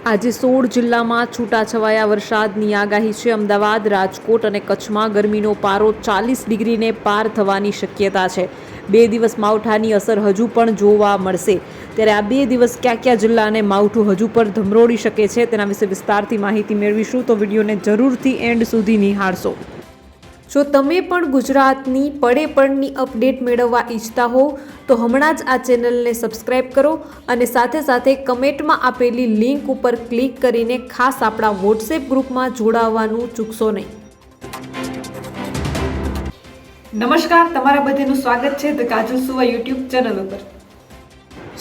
આજે 16 જિલ્લામાં છૂટાછવાયા વરસાદની આગાહી છે। અમદાવાદ, રાજકોટ અને કચ્છમાં ગરમીનો પારો 40 ડિગ્રીને પાર થવાની શક્યતા છે। 2 દિવસ માવઠાની અસર હજુ પણ જોવા મળશે। ત્યારે આ 2 દિવસ કયા જિલ્લાને માવઠું હજુ પણ ધમરોડી શકે છે તેના વિશે વિસ્તારથી માહિતી મેળવીશું, તો વિડીયોને જરૂરથી એન્ડ સુધી નિહાળશો। જો તમે પણ ગુજરાતની પડે પડની અપડેટ મેળવવા ઈચ્છતા હો તો હમણાં જ આ ચેનલને સબસ્ક્રાઇબ કરો અને સાથે કમેન્ટમાં આપેલી લિંક ઉપર ક્લિક કરીને ખાસ આપણા વોટ્સએપ ગ્રુપમાં જોડાવવાનું ચૂકશો નહીં। નમસ્કાર, તમારા બધાનું સ્વાગત છે ધ કાજલ સુવા યુટ્યુબ ચેનલ ઉપર।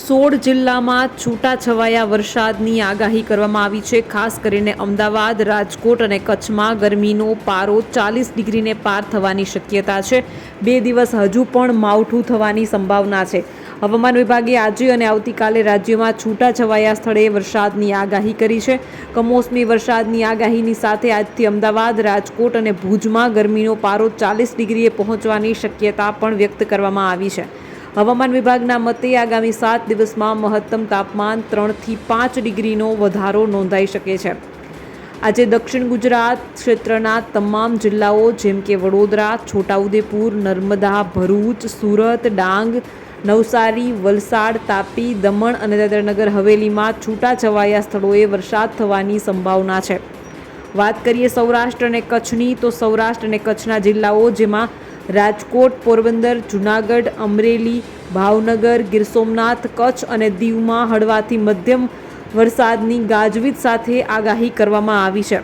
16 જિલ્લામાં છૂટાછવાયા વરસાદની આગાહી કરવામાં આવી છે। ખાસ કરીને અમદાવાદ, રાજકોટ અને કચ્છમાં ગરમીનો પારો 40 ડિગ્રીને પાર થવાની શક્યતા છે। 2 દિવસ હજુ પણ માવઠું થવાની સંભાવના છે। હવામાન વિભાગે આજે અને આવતીકાલે રાજ્યમાં છૂટાછવાયા સ્થળે વરસાદની આગાહી કરી છે। કમોસમી વરસાદની આગાહીની સાથે આજથી અમદાવાદ, રાજકોટ અને ભુજમાં ગરમીનો પારો 40 ડિગ્રીએ પહોંચવાની શક્યતા પણ વ્યક્ત કરવામાં આવી છે। હવામાન વિભાગના મતે આગામી 7 દિવસમાં મહત્તમ તાપમાન 3 થી 5 ડિગ્રીનો વધારો નોંધાઈ શકે છે। આજે દક્ષિણ ગુજરાત ક્ષેત્રના તમામ જિલ્લાઓ જેમ કે વડોદરા, છોટાઉદેપુર, નર્મદા, ભરૂચ, સુરત, ડાંગ, નવસારી, વલસાડ, તાપી, દમણ અને દાદરાનગર હવેલીમાં છૂટાછવાયા સ્થળોએ વરસાદ થવાની સંભાવના છે। વાત કરીએ સૌરાષ્ટ્ર અને કચ્છની, તો સૌરાષ્ટ્ર અને કચ્છના જિલ્લાઓ જેમાં રાજકોટ, પોરબંદર, જૂનાગઢ, અમરેલી, ભાવનગર, ગીર સોમનાથ, કચ્છ અને દીવમાં હળવાથી મધ્યમ વરસાદની ગાજવીજ સાથે આગાહી કરવામાં આવી છે।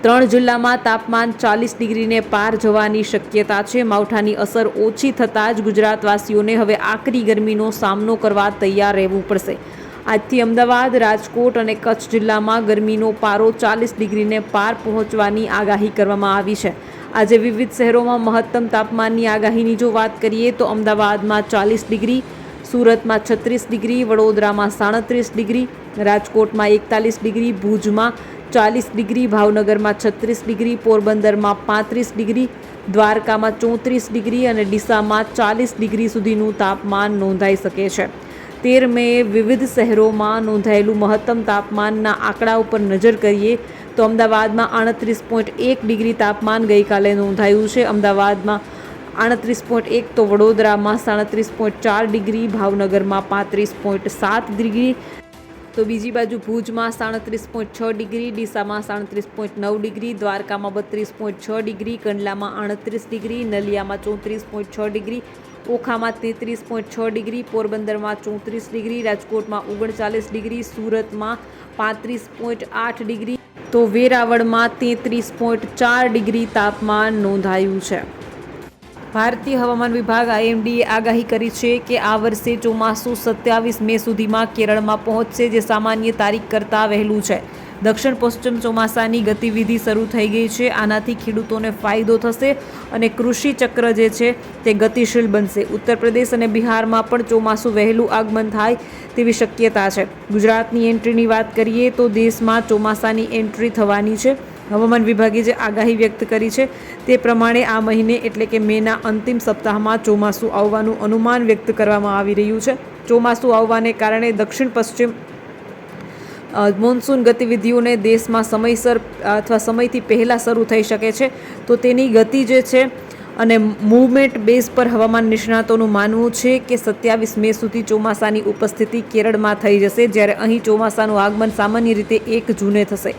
3 જિલ્લામાં તાપમાન 40 ડિગ્રીને પાર જવાની શક્યતા છે। માવઠાની અસર ઓછી થતાં જ ગુજરાતવાસીઓને હવે આકરી ગરમીનો સામનો કરવા તૈયાર રહેવું પડશે। આજથી અમદાવાદ, રાજકોટ અને કચ્છ જિલ્લામાં ગરમીનો પારો 40 ડિગ્રીને પાર પહોંચવાની આગાહી કરવામાં આવી છે। આજે વિવિધ શહેરોમાં મહત્તમ તાપમાનની આગાહીની જો વાત કરીએ તો અમદાવાદમાં 40 ડિગ્રી, સુરતમાં 36 ડિગ્રી, વડોદરામાં 37 ડિગ્રી, રાજકોટમાં 41 ડિગ્રી, ભુજમાં 40 ડિગ્રી, ભાવનગરમાં 36 ડિગ્રી, પોરબંદરમાં 35 ડિગ્રી, દ્વારકામાં 34 ડિગ્રી અને ડીસામાં 40 ડિગ્રી સુધીનું તાપમાન નોંધાઈ શકે છે। 13 મેએ વિવિધ શહેરોમાં નોંધાયેલું મહત્તમ તાપમાનના આંકડા ઉપર નજર કરીએ તો અમદાવાદમાં 38.1 ડિગ્રી તાપમાન ગઈકાલે નોંધાયું છે। અમદાવાદમાં 38.1 તો વડોદરામાં 37.4 ડિગ્રી, ભાવનગરમાં 35.7 ડિગ્રી, તો બીજી બાજુ ભુજમાં 37.6 ડિગ્રી, ડીસામાં 37.9 ડિગ્રી, દ્વારકામાં 32.6 ડિગ્રી, કંડલામાં 38 ડિગ્રી, નલિયામાં 34.6 ડિગ્રી, ઓખામાં 33.6 ડિગ્રી, પોરબંદરમાં 34 ડિગ્રી, રાજકોટમાં 39 ડિગ્રી, સુરતમાં 35.8 ડિગ્રી, તો વેરાવળમાં 33.4 ડિગ્રી તાપમાન નોંધાયું છે। ભારતીય હવામાન વિભાગ IMDએ આગાહી કરી છે કે આ વર્ષે ચોમાસું 27 મે સુધીમાં કેરળમાં પહોંચશે, જે સામાન્ય તારીખ કરતાં વહેલું છે। દક્ષિણ પશ્ચિમ ચોમાસાની ગતિવિધિ શરૂ થઈ ગઈ છે। આનાથી ખેડૂતોને ફાયદો થશે અને કૃષિ ચક્ર જે છે તે ગતિશીલ બનશે। ઉત્તર પ્રદેશ અને બિહારમાં પણ ચોમાસું વહેલું આગમન થાય તેવી શક્યતા છે। ગુજરાતની એન્ટ્રીની વાત કરીએ તો દેશમાં ચોમાસાની એન્ટ્રી થવાની છે। હવામાન વિભાગે જે આગાહી વ્યક્ત કરી છે તે પ્રમાણે આ મહિને એટલે કે મેના અંતિમ સપ્તાહમાં ચોમાસું આવવાનું અનુમાન વ્યક્ત કરવામાં આવી રહ્યું છે। ચોમાસું આવવાને કારણે દક્ષિણ પશ્ચિમ મોન્સૂન ગતિવિધિઓને દેશમાં સમયસર અથવા સમયથી પહેલાં શરૂ થઈ શકે છે, તો તેની ગતિ જે છે અને મૂવમેન્ટ બેઝ પર હવામાન નિષ્ણાતોનું માનવું છે કે 27 મે સુધી ચોમાસાની ઉપસ્થિતિ કેરળમાં થઈ જશે, જ્યારે અહીં ચોમાસાનું આગમન સામાન્ય રીતે 1 જૂને થશે।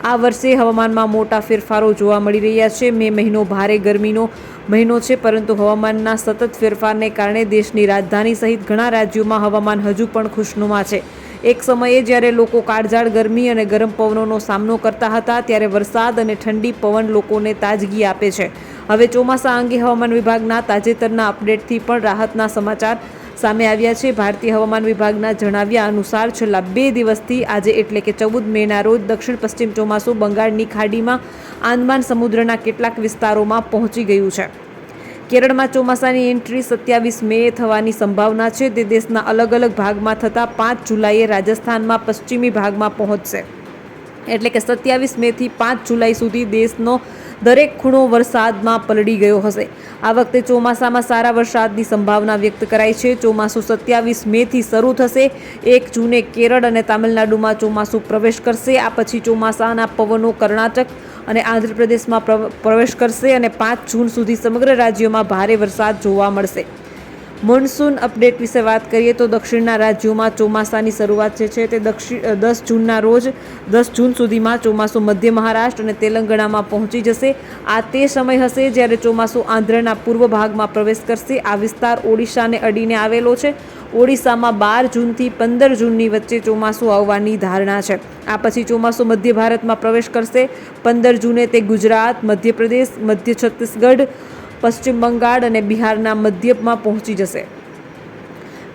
આ વર્ષે હવામાનમાં મોટા ફેરફારો જોવા મળી રહ્યા છે। મે મહિનો ભારે ગરમીનો મહિનો છે, પરંતુ હવામાનના સતત ફેરફારને કારણે દેશની રાજધાની સહિત ઘણા રાજ્યોમાં હવામાન હજુ પણ ખુશનુમા છે। એક સમયે જ્યારે લોકો કાળઝાળ ગરમી અને ગરમ પવનોનો સામનો કરતા હતા, ત્યારે વરસાદ અને ઠંડી પવન લોકોને તાજગી આપે છે। હવે ચોમાસા અંગે હવામાન વિભાગના તાજેતરના અપડેટથી પણ રાહતના સમાચાર સામે આવ્યા છે। ભારતીય હવામાન વિભાગના જણાવ્યા અનુસાર છેલ્લા 2 દિવસથી આજે એટલે કે 14 મેના રોજ દક્ષિણ પશ્ચિમ ચોમાસું બંગાળની ખાડીમાં આંદમાન સમુદ્રના કેટલાક વિસ્તારોમાં પહોંચી ગયું છે। કેરળમાં ચોમાસાની એન્ટ્રી 27 મેએ થવાની સંભાવના છે। તે દેશના અલગ અલગ ભાગમાં થતાં 5 જુલાઈએ રાજસ્થાનમાં પશ્ચિમી ભાગમાં પહોંચશે। એટલે કે 27 મેથી 5 જુલાઈ સુધી દેશનો દરેક ખૂણો વરસાદમાં પલળી ગયો હશે. આ વખતે ચોમાસામાં સારા વરસાદની સંભાવના વ્યક્ત કરાઈ છે. ચોમાસું 27 મેથી શરૂ થશે. 1 જૂને કેરળ અને તામિલનાડુમાં ચોમાસું પ્રવેશ કરશે. આ પછી ચોમાસાના પવનો કર્ણાટક અને આંધ્રપ્રદેશમાં પ્રવેશ કરશે અને 5 જૂન સુધી સમગ્ર રાજ્યોમાં ભારે વરસાદ જોવા મળશે. મોન્સૂન અપડેટ વિશે વાત કરીએ તો દક્ષિણના રાજ્યોમાં ચોમાસાની શરૂઆત જે છે તે 10 જૂનના રોજ 10 જૂન સુધીમાં ચોમાસું મધ્ય મહારાષ્ટ્ર અને તેલંગાણામાં પહોંચી જશે. આ તે સમય હશે જ્યારે ચોમાસું આંધ્રના પૂર્વ ભાગમાં પ્રવેશ કરશે. આ વિસ્તાર ઓડિશાને અડીને આવેલો છે. ઓડિશામાં 12 જૂનથી 15 જૂનની વચ્ચે ચોમાસું આવવાની ધારણા છે. આ પછી ચોમાસું મધ્ય ભારતમાં પ્રવેશ કરશે. 15 જૂને તે ગુજરાત, મધ્યપ્રદેશ, મધ્ય છત્તીસગઢ, પશ્ચિમ બંગાળ અને બિહારના મધ્યમાં પહોંચી જશે.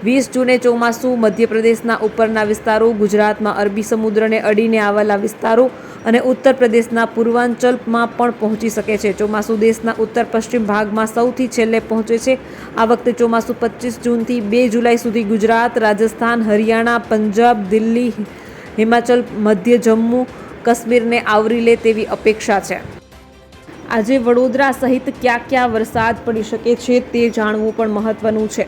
20 જૂને ચોમાસું મધ્યપ્રદેશના ઉપરના વિસ્તારો, ગુજરાતમાં અરબી સમુદ્રને અડીને આવેલા વિસ્તારો અને ઉત્તર પ્રદેશના પૂર્વાંચલમાં પણ પહોંચી શકે છે. ચોમાસું દેશના ઉત્તર પશ્ચિમ ભાગમાં સૌથી છેલ્લે પહોંચે છે. આ વખતે ચોમાસું 25 જૂનથી 2 જુલાઈ સુધી ગુજરાત, રાજસ્થાન, હરિયાણા, પંજાબ, દિલ્હી, હિમાચલ, મધ્ય જમ્મુ કાશ્મીરને આવરી લે તેવી અપેક્ષા છે. આજે વડોદરા સહિત ક્યાં ક્યાં વરસાદ પડી શકે છે તે જાણવું પણ મહત્વનું છે.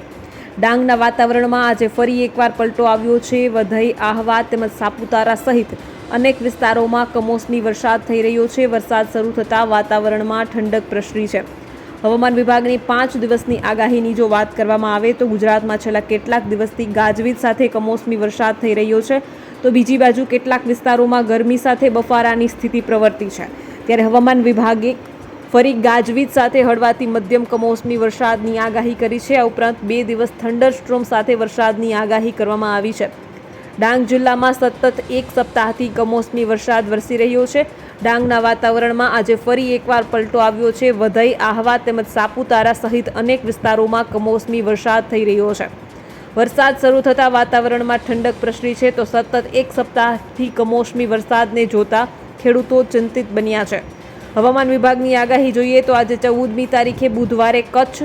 ડાંગના વાતાવરણમાં આજે ફરી એકવાર પલટો આવ્યો છે. વઘઈ, આહવા તેમજ સાપુતારા સહિત અનેક વિસ્તારોમાં કમોસમી વરસાદ થઈ રહ્યો છે. વરસાદ શરૂ થતાં વાતાવરણમાં ઠંડક પ્રસરી છે. હવામાન વિભાગની 5 દિવસની આગાહીની જો વાત કરવામાં આવે તો ગુજરાતમાં છેલ્લા કેટલાક દિવસથી ગાજવીજ સાથે કમોસમી વરસાદ થઈ રહ્યો છે, તો બીજી બાજુ કેટલાક વિસ્તારોમાં ગરમી સાથે બફારાની સ્થિતિ પ્રવર્તી છે. ત્યારે હવામાન વિભાગે ફરી ગાજવીજ સાથે હળવાથી મધ્યમ કમોસમી વરસાદની આગાહી કરી છે. આ ઉપરાંત 2 દિવસ થંડરસ્ટ્રોમ સાથે વરસાદની આગાહી કરવામાં આવી છે. ડાંગ જિલ્લામાં સતત 1 સપ્તાહથી કમોસમી વરસાદ વરસી રહ્યો છે. ડાંગના વાતાવરણમાં આજે ફરી એકવાર પલટો આવ્યો છે. વઘઈ, આહવા તેમજ સાપુતારા સહિત અનેક વિસ્તારોમાં કમોસમી વરસાદ થઈ રહ્યો છે. વરસાદ શરૂ થતાં વાતાવરણમાં ઠંડક પ્રસરી છે, તો સતત 1 સપ્તાહથી કમોસમી વરસાદને જોતા ખેડૂતો ચિંતિત બન્યા છે. હવામાન વિભાગની આગાહી જોઈએ તો આજે 14મી તારીખે બુધવારે કચ્છ,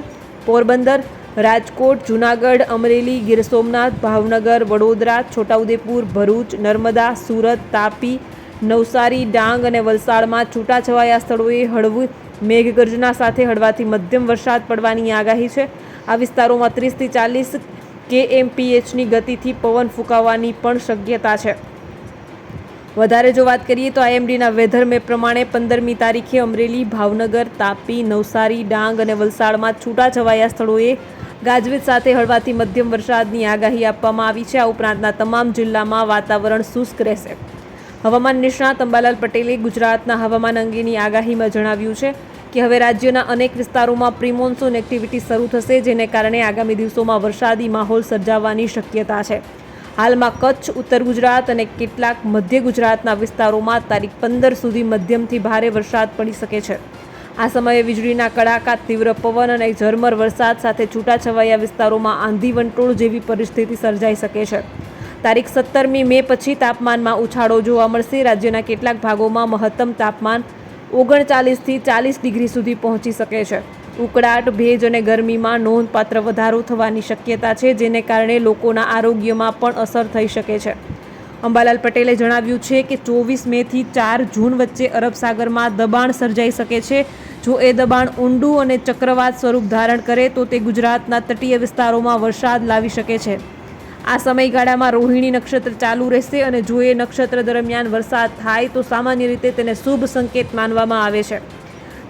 પોરબંદર, રાજકોટ, જૂનાગઢ, અમરેલી, ગીર સોમનાથ, ભાવનગર, વડોદરા, છોટાઉદેપુર, ભરૂચ, નર્મદા, સુરત, તાપી, નવસારી, ડાંગ અને વલસાડમાં છૂટાછવાયા સ્થળોએ હળવી મેઘગર્જના સાથે હળવાથી મધ્યમ વરસાદ પડવાની આગાહી છે. આ વિસ્તારોમાં 30 થી 40 kmph ગતિથી પવન ફૂંકાવાની પણ શક્યતા છે. વધારે જો વાત કરીએ તો IMDના વેધર મેપ પ્રમાણે 15મી તારીખે અમરેલી, ભાવનગર, તાપી, નવસારી, ડાંગ અને વલસાડમાં છૂટાછવાયા સ્થળોએ ગાજવીજ સાથે હળવાથી મધ્યમ વરસાદની આગાહી આપવામાં આવી છે. આ ઉપરાંતના તમામ જિલ્લામાં વાતાવરણ શુષ્ક રહેશે. હવામાન નિષ્ણાત અંબાલાલ પટેલે ગુજરાતના હવામાન અંગેની આગાહીમાં જણાવ્યું છે કે હવે રાજ્યના અનેક વિસ્તારોમાં પ્રી-મોન્સૂન એક્ટિવિટી શરૂ થશે, જેને કારણે આગામી દિવસોમાં વરસાદી માહોલ સર્જાવાની શક્યતા છે. હાલમાં કચ્છ, ઉત્તર ગુજરાત અને કેટલાક મધ્ય ગુજરાતના વિસ્તારોમાં તારીખ 15 સુધી મધ્યમથી ભારે વરસાદ પડી શકે છે. આ સમયે વીજળીના કડાકા, તીવ્ર પવન અને ઝરમર વરસાદ સાથે છૂટાછવાયા વિસ્તારોમાં આંધી વંટોળ જેવી પરિસ્થિતિ સર્જાઈ શકે છે. તારીખ 17મી મે પછી તાપમાનમાં ઉછાળો જોવા મળશે. રાજ્યના કેટલાક ભાગોમાં મહત્તમ તાપમાન 39 થી 40 ડિગ્રી સુધી પહોંચી શકે છે. ઉકળાટ, ભેજ અને ગરમીમાં નોંધપાત્ર વધારો થવાની શક્યતા છે, જેને કારણે લોકોના આરોગ્યમાં પણ અસર થઈ શકે છે. અંબાલાલ પટેલે જણાવ્યું છે કે 24 મેથી 4 જૂન વચ્ચે અરબ સાગરમાં દબાણ સર્જાઈ શકે છે. જો એ દબાણ ઊંડું અને ચક્રવાત સ્વરૂપ ધારણ કરે તો તે ગુજરાતના તટીય વિસ્તારોમાં વરસાદ લાવી શકે છે. આ સમયગાળામાં રોહિણી નક્ષત્ર ચાલુ રહેશે અને જો એ નક્ષત્ર દરમિયાન વરસાદ થાય તો સામાન્ય રીતે તેને શુભ સંકેત માનવામાં આવે છે.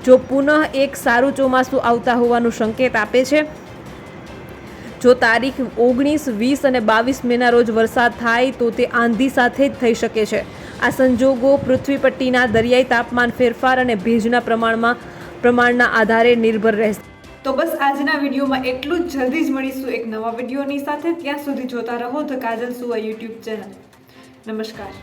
જો પુનઃ એક સારું ચોમાસું આવતા હોવાનું સંકેત આપે છે. જો તારીખ 19, 20 અને 22 મેના રોજ વરસાદ થાય તો તે આંધી સાથે જ થઈ શકે છે. આ સંજોગો પૃથ્વી પટ્ટીના દરિયાઈ તાપમાન ફેરફાર અને ભેજના પ્રમાણના આધારે નિર્ભર રહેશે. તો બસ આજના વિડીયોમાં એટલું જ. જલ્દી જ મળીશું એક નવા વિડીયોની સાથે. ત્યાં સુધી જોતા રહો ધ કાજલ સુવા યુટ્યુબ ચેનલ. નમસ્કાર.